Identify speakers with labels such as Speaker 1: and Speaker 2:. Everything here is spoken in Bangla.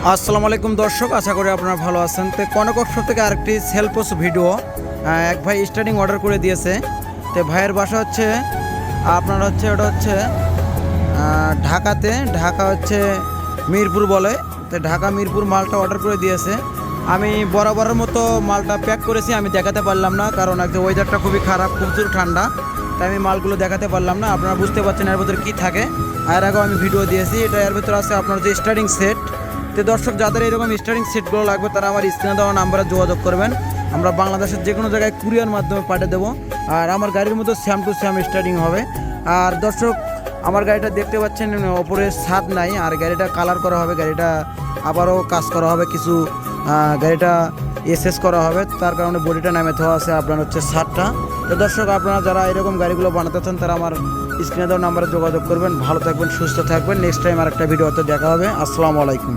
Speaker 1: আসসালামু আলাইকুম দর্শক, আশা করি আপনারা ভালো আছেন। তো কনক ওয়ার্কশপ থেকে আরেকটি সেলফোস ভিডিও এক ভাই স্টার্টিং অর্ডার করে দিয়েছে। তো ভাইয়ের বাসা হচ্ছে আপনার হচ্ছে ওটা হচ্ছে ঢাকা হচ্ছে মিরপুর বলে। তো ঢাকা মিরপুর মালটা অর্ডার করে দিয়েছে। আমি বরাবরের মতো মালটা প্যাক করেছি, আমি দেখাতে পারলাম না কারণ একদম ওয়েদারটা খুবই খারাপ, প্রচুর ঠান্ডা, তাই আমি মালগুলো দেখাতে পারলাম না। আপনারা বুঝতে পারছেন এর ভিতরে কী থাকে। আর আগেও আমি ভিডিও দিয়েছি, এটা এর ভিতরে আছে আপনার যে স্টার্টিং সেট। তো দর্শক, যাদের এরকম স্টার্টিং সেটগুলো লাগবে তারা আমার স্ক্রিনে দেওয়া নাম্বারে যোগাযোগ করবেন। আমরা বাংলাদেশের যে কোনো জায়গায় কুরিয়ার মাধ্যমে পাঠিয়ে দেবো। আর আমার গাড়ির মধ্যে স্যাম টু স্যাম স্টার্টিং হবে। আর দর্শক, আমার গাড়িটা দেখতে পাচ্ছেন ওপরে ছাদ নাই, আর গাড়িটা কালার করা হবে, গাড়িটা আবারও কাজ করা হবে, কিছু গাড়িটা এসএস করা হবে, তার কারণে বডিটা নামে দেওয়া আছে আপনার হচ্ছে ছাদটা। তো দর্শক, আপনারা যারা এরকম গাড়িগুলো বানাতে চান তারা আমার স্ক্রিনে দেওয়া নাম্বারে যোগাযোগ করবেন। ভালো থাকবেন, সুস্থ থাকবেন। নেক্সট টাইম আরেকটা ভিডিওতে দেখা হবে। আসসালামু আলাইকুম।